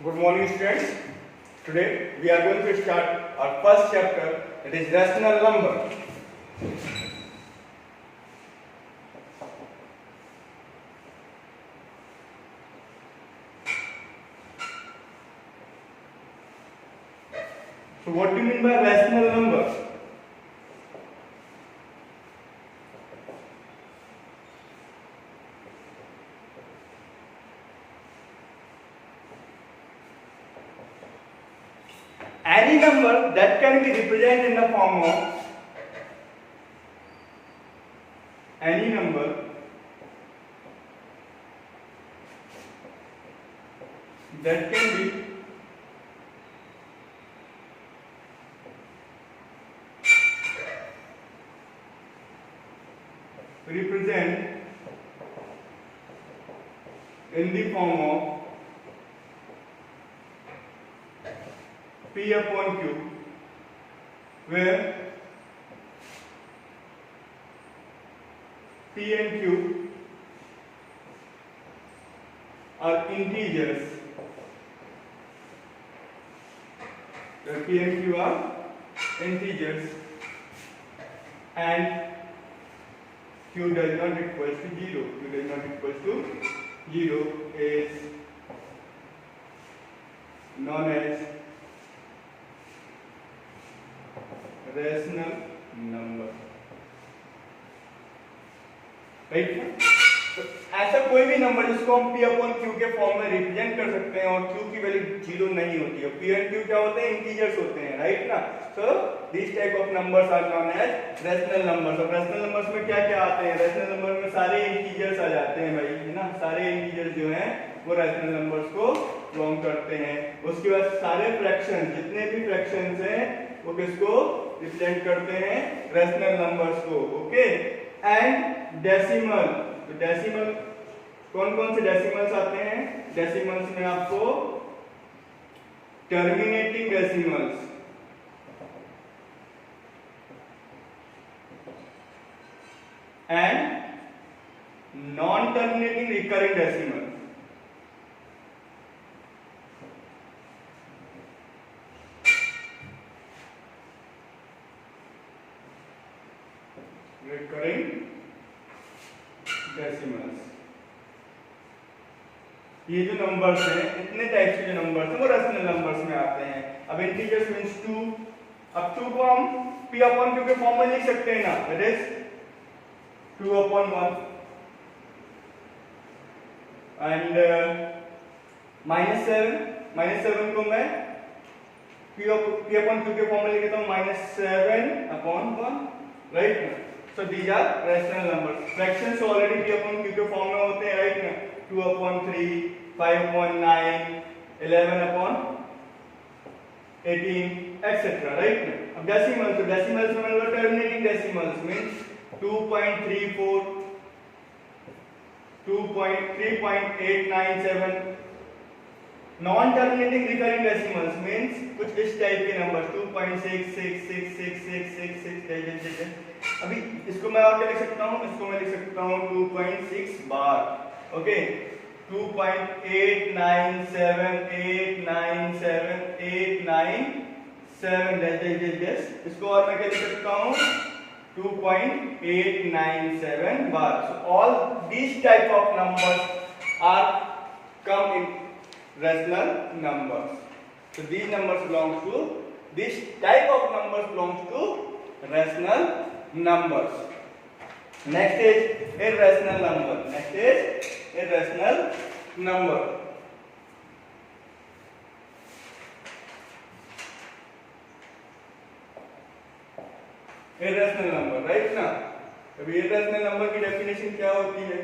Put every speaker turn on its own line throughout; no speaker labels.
Good morning, students. Today we are going to start our first chapter, that is rational number. So what do you mean by rational number? Any number that can be represented in the form of any number that can be represented in the form of P upon Q, where P and Q are integers. Where P and Q are integers and Q does not equals to 0. Q does not equals to 0 is known as rational number. Right. तो ऐसा कोई भी number जिसको हम P upon Q के form में represent कर सकते हैं और Q की वैल्यू 0 नहीं होती है। P एंड Q क्या होते हैं? इंटीजर्स होते हैं, राइट ना। So this type of numbers are known as rational numbers. और रैशनल नंबर्स में क्या क्या आते हैं? रैशनल नंबर में सारे इंटीजर्स आ जाते हैं भाई, है ना। सारे इंटीजर्स जो हैं वो रैशनल नंबर्स को बिलोंग करते हैं। उसके बाद सारे फ्रैक्शंस, जितने भी फ्रैक्शंस हैं वो किसको रिप्रेजेंट करते हैं? रैशनल नंबर्स को। ओके। एंड डेसिमल, तो डेसिमल कौन कौन से डेसिमल्स आते हैं? डेसिमल्स में आपको terminating decimals, and non terminating recurring decimal. Recurring decimals, ये जो नंबर्स हैं, इतने टाइप्स के जो नंबर्स हैं वो रैशनल नंबर्स में आते हैं। अब इंटीजर्स मींस 2। अब 2 को हम P अपॉन Q के फॉर्म में लिख सकते हैं ना, दैट इज 2 upon 1 एंड -7 को मैं P upon Q के फॉर्म में लिखता हूँ -7 upon 1, right. So these are rational numbers. Fractions already P upon Q के फॉर्म में होते हैं, राइट ना। 2 upon 3, 5 upon 9, 11 upon 18, etc. Right ना। अब डेसिमल्स, तो डेसिमल्स में मतलब terminating decimals means 2.34, 3.897। Non terminating recurring decimals means कुछ इस टाइप के नंबर्स 2.66666666। अभी इसको मैं और क्या लिख सकता हूँ? इसको मैं लिख सकता हूँ 2.6 बार। ओके। 2.897897897 इसको और मैं क्या लिख सकता हूँ? 2.897 बार। So all these type of numbers are come in rational numbers. So these numbers belongs to, this type of numbers belongs to rational numbers. Next is irrational number. Next is irrational number. irrational number, right ना। अभी irrational number की definition क्या होती है?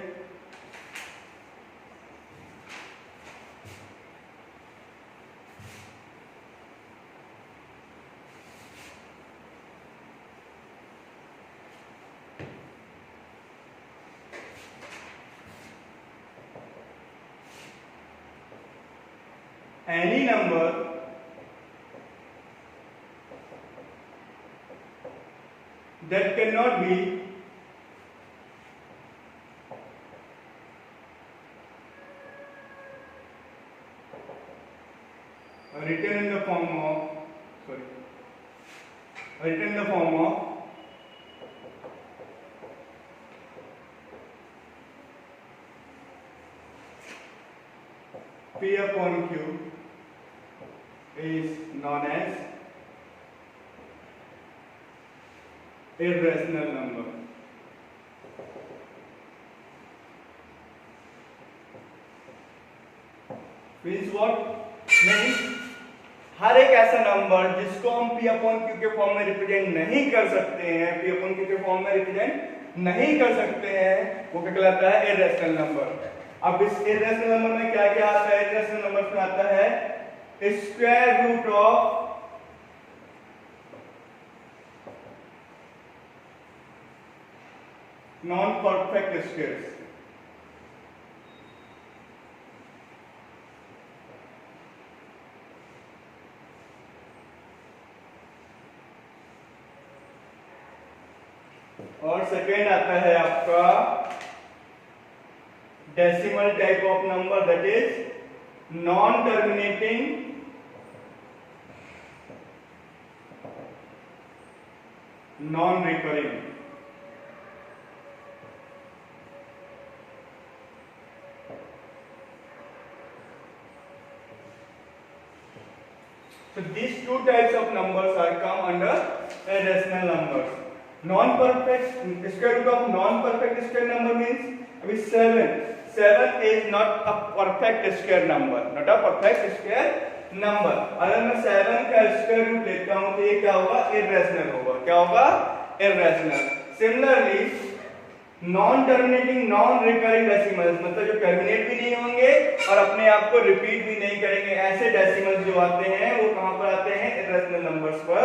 Any number that cannot be written in the form of written in the form of P upon Q is known as irrational number. Means what? Means हर एक ऐसा number जिसको हम P अपॉन Q के form में represent नहीं कर सकते हैं, P अपॉन Q के फॉर्म में रिप्रेजेंट नहीं कर सकते हैं, वो क्या कहलाता है? Irrational number. अब इस इर्रेशनल नंबर में क्या क्या आता है? इर्रेशनल नंबर में आता है square root of non perfect squares. और सेकेंड आता है आपका decimal type of number, that is non terminating non recurring. So these two types of numbers are come under irrational numbers. Non-perfect square root of non-perfect square number means अभी 7 is not a perfect square number, not a perfect square number। अगर मैं 7 का square root लेता हूँ तो ये क्या होगा? इर्रेशनल होगा। क्या होगा? Irrational. Similarly non terminating non recurring decimals, मतलब जो टर्मिनेट भी नहीं होंगे और अपने आप को रिपीट भी नहीं करेंगे, ऐसे डेसिमल्स जो आते हैं वो कहां पर आते हैं? इर्रेशनल नंबर्स पर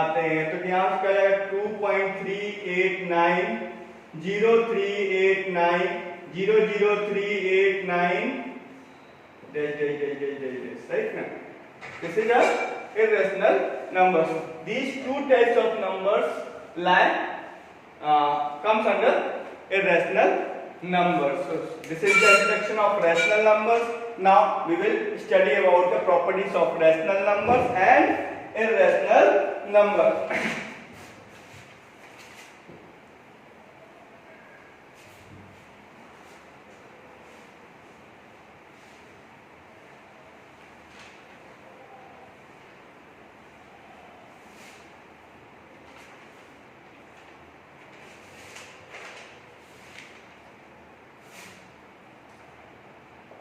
आते हैं। तो यहाँ पे 2.389 0389 00389 right na? This is a irrational numbers. These two types of numbers comes under irrational numbers. So this is the introduction of rational numbers. Now we will study about the properties of rational numbers and irrational numbers.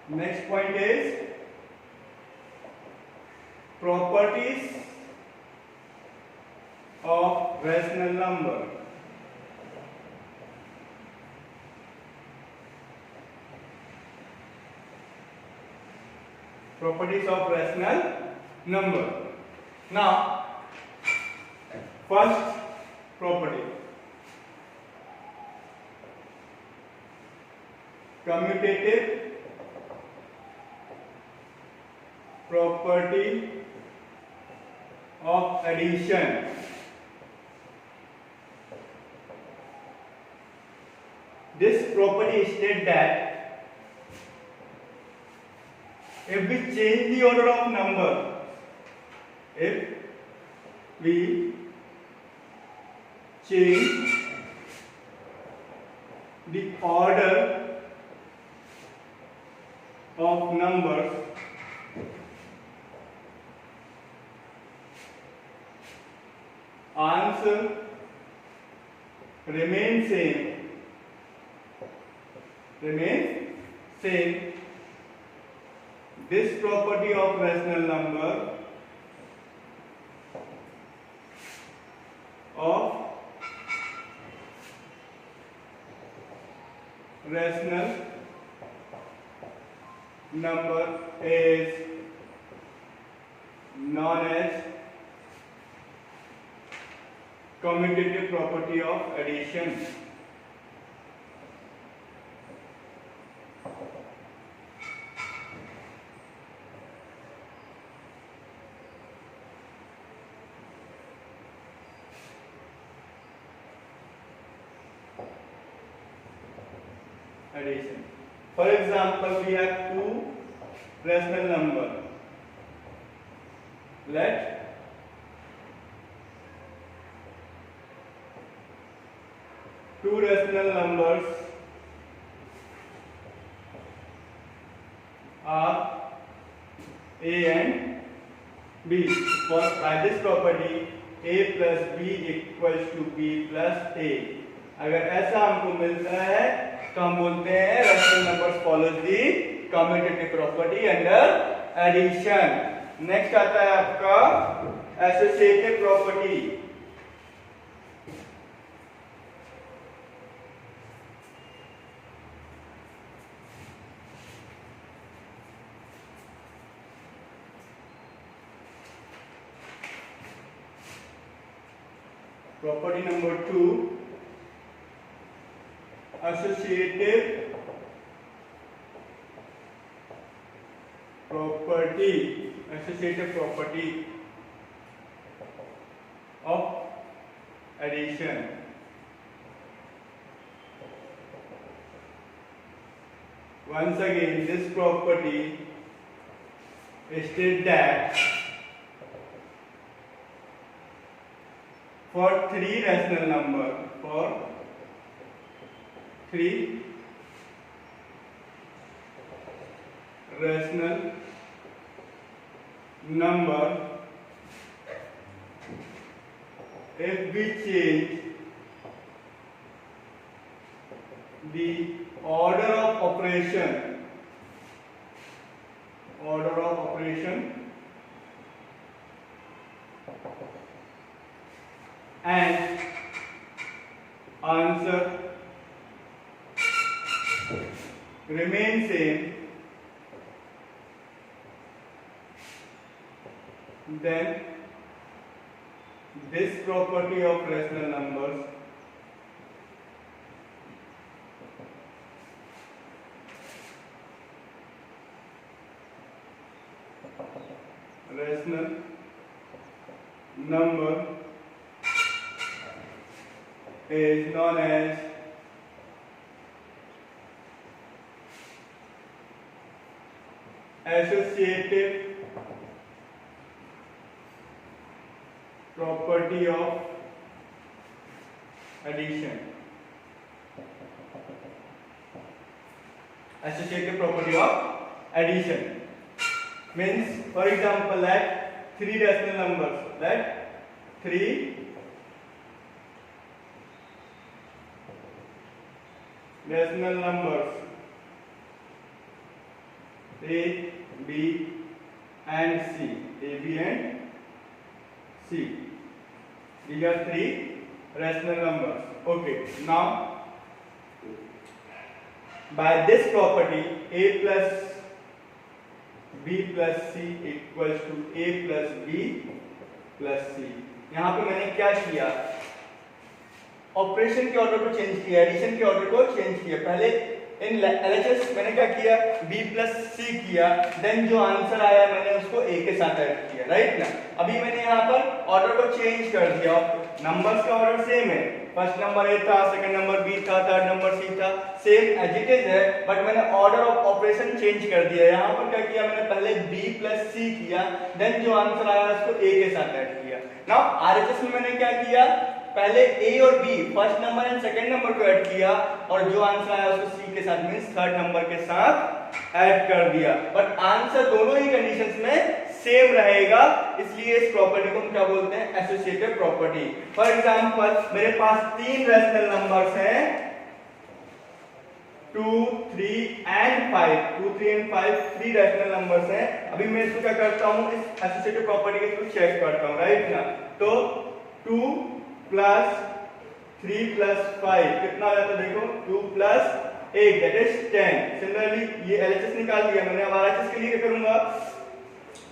Next point is properties of rational number. Properties of rational number. Now, first property, commutative property of addition. This property states that if we change the order of number, if we change the order of numbers, answer remains same, this property of rational number is known as commutative property of addition. Addition. For example, we have two rational numbers let two rational numbers are a and b. For by this property a plus b equals to b plus a. अगर ऐसा हमको मिलता है तो हम बोलते हैं rational numbers follows the commutative property under addition. Next आता है आपका associative property. Property number 2, associative property of addition. Once again, this property states that for three rational number, if we change the order of operation and answer remain same, then this property of rational numbers number is known as associative property of addition. Associative property of addition means, for example, let three rational numbers, let three rational numbers A, B and C. A, B and C. These are three rational numbers. Okay. Now, by this property, A plus B plus C equals to A plus B plus C. यहाँ पे मैंने क्या किया? Operation के order को change किया, addition के order को चेंज किया. पहले इन LHS मैंने क्या किया, B प्लस C किया, देन जो आंसर आया मैंने उसको A के साथ ऐड किया, राइट ना. अभी मैंने यहाँ पर ऑर्डर को चेंज कर दिया. नंबर्स का ऑर्डर सेम है, फर्स्ट नंबर A था, सेकंड नंबर B था, थर्ड नंबर C था, सेम एज इट इज है, बट मैंने ऑर्डर ऑफ ऑपरेशन चेंज कर दिया. यहाँ पर क्या किया मैंने, पहले B प्लस C किया, देन जो आंसर आया उसको A के साथ ऐड किया. नाउ RHS में मैंने क्या किया, पहले A और B first number and second number को ऐड किया और जो आंसर आया उसको C के साथ मींस थर्ड नंबर के साथ ऐड कर दिया. बट आंसर दोनों ही कंडीशंस में सेम रहेगा, इसलिए इस प्रॉपर्टी को हम क्या बोलते हैं, एसोसिएटिव प्रॉपर्टी. फॉर एग्जांपल मेरे पास तीन रैशनल नंबर्स हैं 2, 3 and 5. 2, 3 and 5 three rational numbers हैं. अभी मैं इसको क्या करता हूं, इस एसोसिएटिव प्रॉपर्टी के थ्रू चेक करता हूं, राइट ना. तो 2 प्लस 3 प्लस 5 कितना आ जाता है, देखो 2 प्लस 8 दैट इज 10. सिमिलरली ये LHS निकाल दिया मैंने. अब RHS के लिए क्या करूंगा,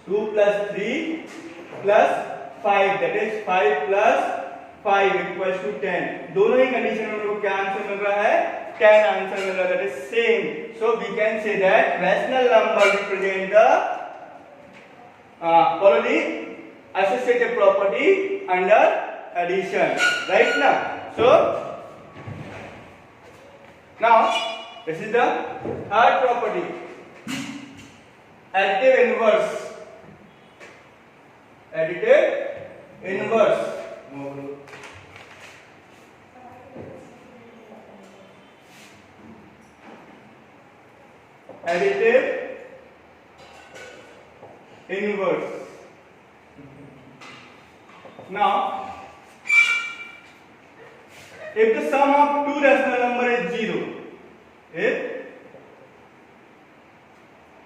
2 plus 3 plus 5 that is 5 plus 5 equals to 10. दोनों ही कंडीशन में हमको क्या आंसर मिल रहा है, 10 आंसर मिल रहा है, that is same. So we can say that rational number represent the follow the associative property under addition, right now. So now this is the third property, additive inverse. additive inverse additive inverse. Now if the sum of two rational number is 0, if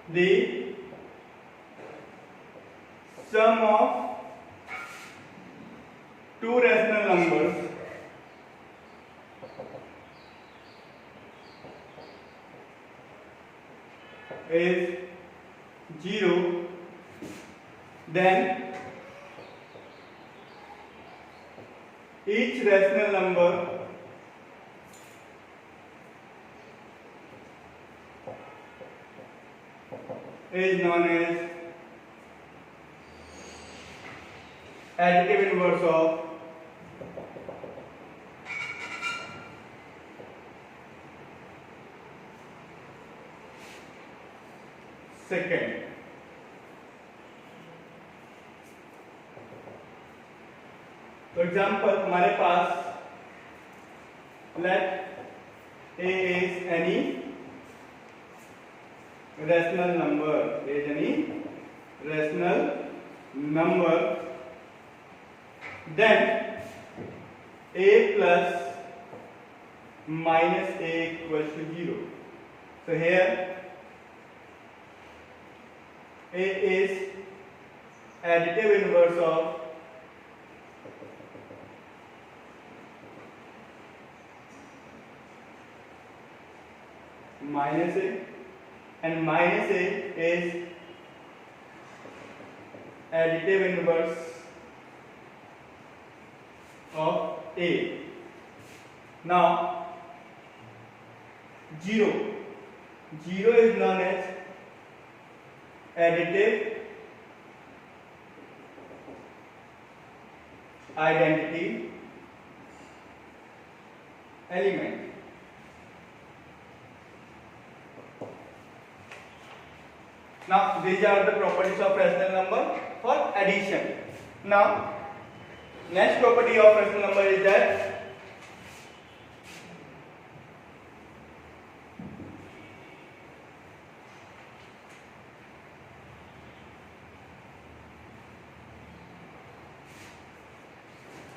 the sum of two rational numbers is 0, then each rational number is known as additive inverse of second. For example, हमारे पास let a is any rational number, then a plus minus a equals to 0. So here a is additive inverse of minus a, and minus a is additive inverse of a. Now 0 is known as additive identity element. Now these are the properties of rational number for addition. Now next property of rational number is that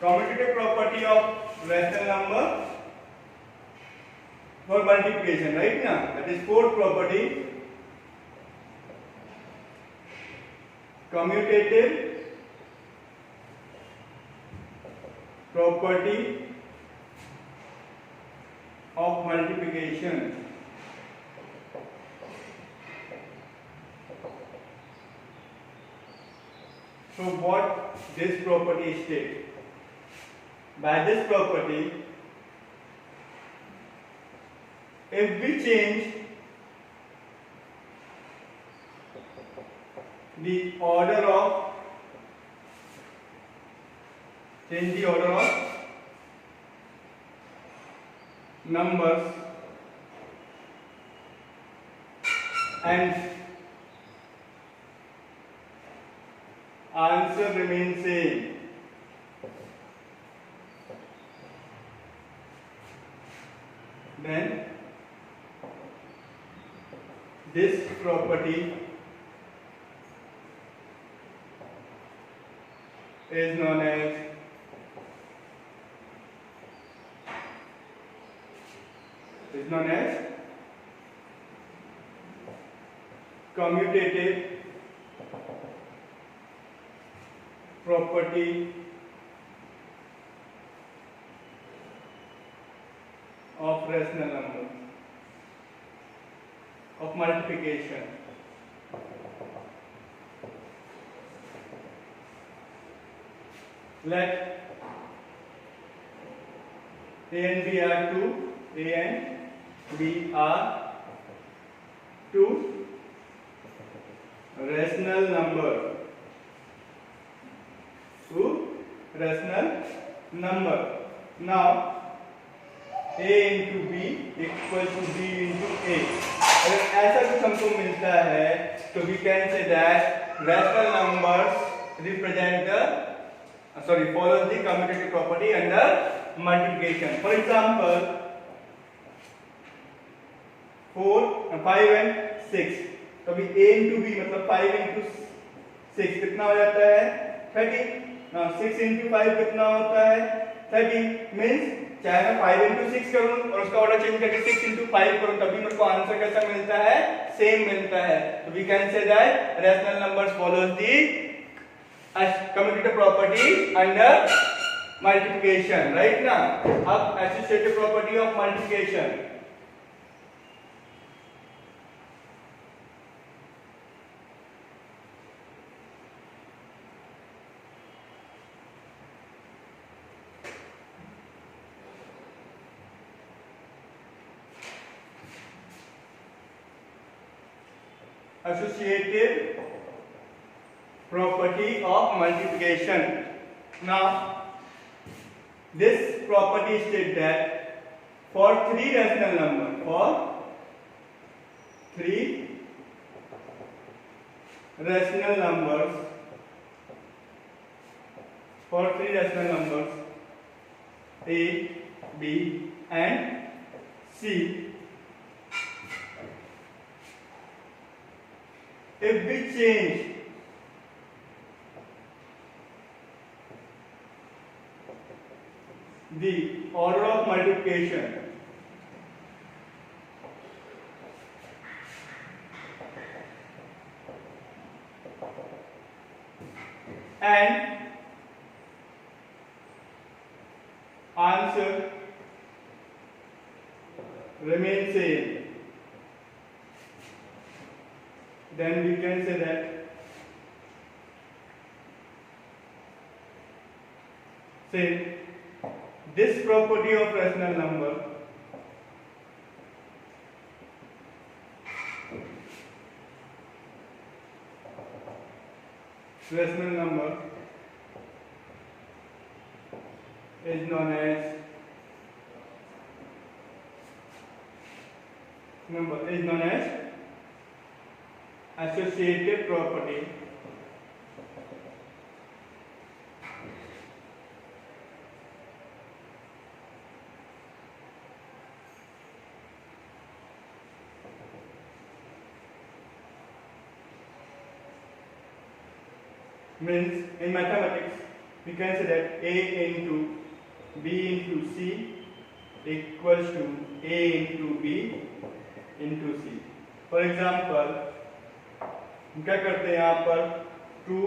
commutative property of rational number for multiplication, right now? That is fourth property, commutative property of multiplication. So what this property states? By this property, if we change the order of numbers and answer remains same, then this property is known as commutative property of rational number of multiplication. Let a and b are two rational number. Now a into b equals to b into a. अगर ऐसा कुछ हमको मिलता है तो we can say that rational numbers represent the follows the commutative property under multiplication. For example, 4 5 and 6, तो अभी a into b मतलब 5 into 6 कितना हो जाता है 30. 6 into 5 कितना होता है 30. मींस चाहे मैं 5 into 6 करूं और उसका ऑर्डर चेंज करके 6 into 5 करूं तभी मेरे को आंसर कैसा मिलता है सेम मिलता है. तो we can say that rational numbers follows the commutative property under multiplication, right ना. अब associative property of multiplication. Associative property of multiplication. Now this property states that for three rational numbers, a, b and c, if we change the order of multiplication and answer remains same, then we can say that this property of rational number is known as associative property. Means in mathematics we can say that a into b into c equals to a into b into c. For example, क्या करते हैं यहाँ पर 2,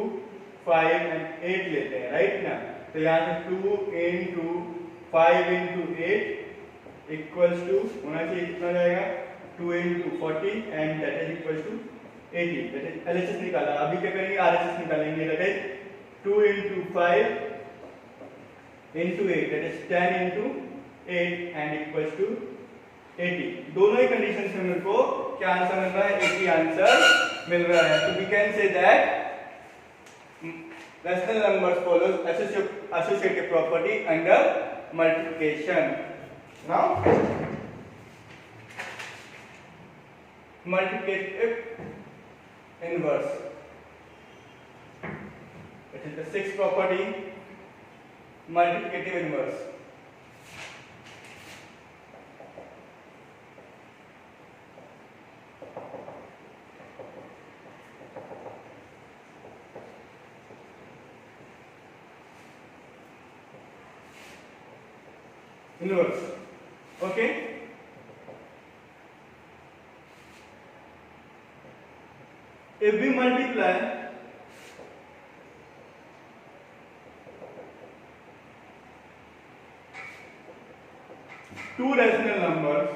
5 and 8 लेते हैं, right ना. तो यहाँ से 2 into 5 into 8 equals to होना चाहिए कितना जाएगा 2 into 40 and that is equals to 80. that is LHS निकाला. अभी क्या करेंगे RHS निकालेंगे. that is 2 into 5 into 8 that is 10 into 8 and equals to 80. दोनों ही कंडीशन से मेरे को क्या आंसर मिल रहा है 80 आंसर मिल रहा है. तो we can say that rational numbers follows associative property under multiplication. Now multiplicative inverse, it is the sixth property, multiplicative inverse. Inverse, okay. If we multiply two rational numbers,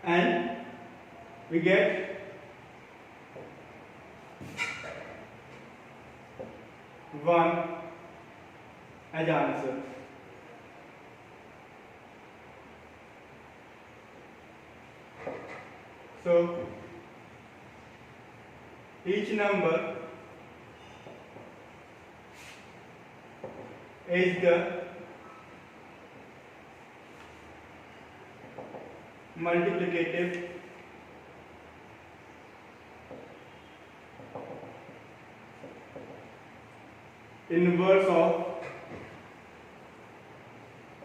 and we get 1 as answer. So each number is the multiplicative inverse of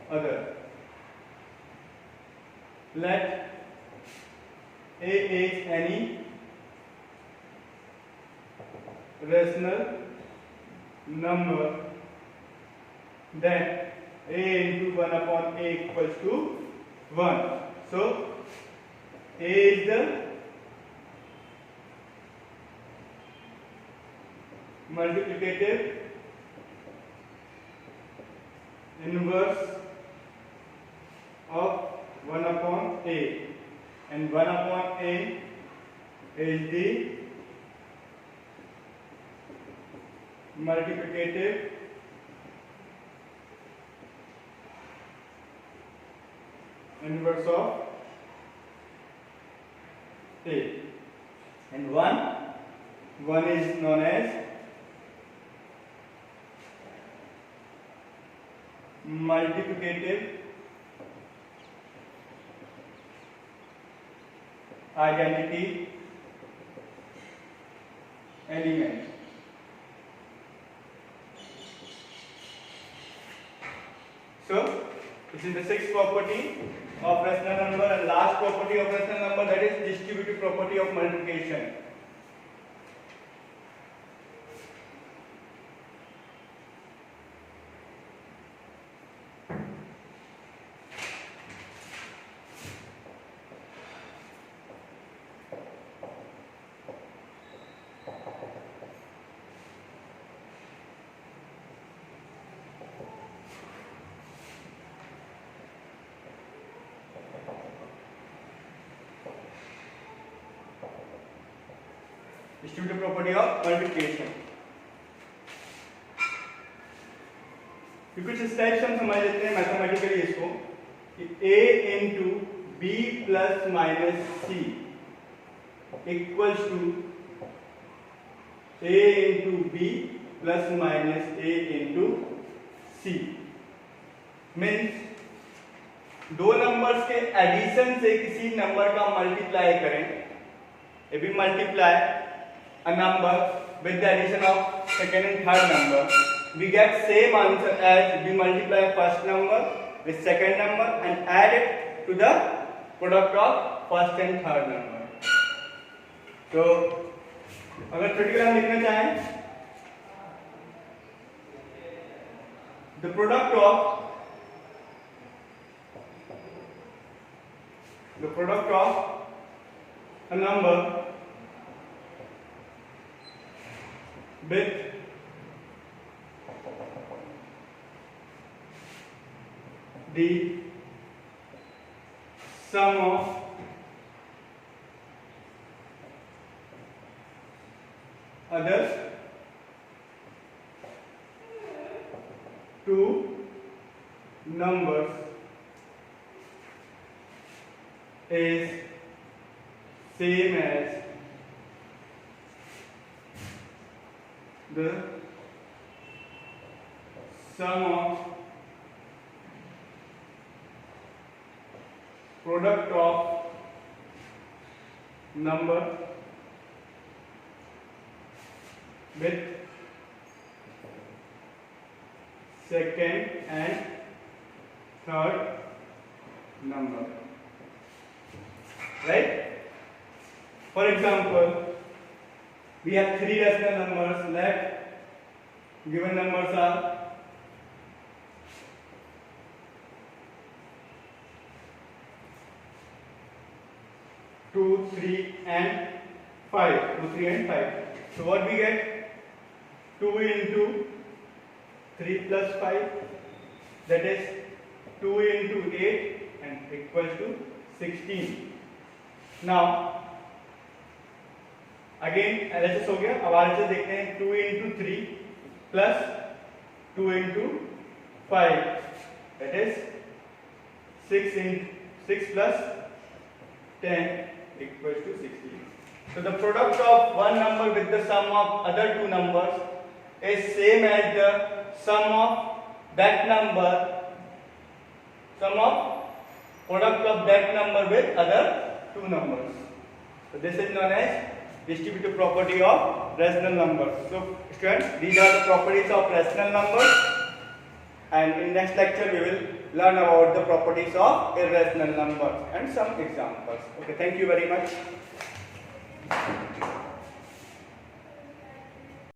other. Let A is any rational number, then A into 1 upon A equals to 1. So A is the multiplicative inverse of 1 upon A, and 1 upon A is the multiplicative inverse of A, and 1 is known as multiplicative identity element. So this is the sixth property of rational number, and last property of rational number, that is distributive property of multiplication. Distributive property of multiplication. कुछ steps हम समझ लेते हैं mathematically इसको, कि a into b plus minus C equals to a into B plus minus a into C. Means दो numbers के addition से किसी नंबर का मल्टीप्लाई करें, if we multiply a number with the addition of second and third number, we get same answer as we multiply first number with second number and add it to the product of first and third number. तो अगर theoretical हम लिखना चाहें, the product of a number with the sum of other two numbers is same as the sum of product of number with second and third number, right? For example, we have three rational numbers left. Given numbers are 2, 3 and 5. 2, 3 and 5. So what we get? 2 into 3 plus 5, that is 2 into 8 and equals to 16. Now again LHS हो गया, अब RHS देखते हैं. 2 into 3 plus 2 into 5, that is 6 plus 10 equals to 16. So the product of one number with the sum of other two numbers is same as the sum of that number, sum of product of that number with other two numbers. So this is known as distributive property of rational numbers. So students, these are the properties of rational numbers, and in next lecture we will learn about the properties of irrational numbers and some examples. Okay, thank you very much.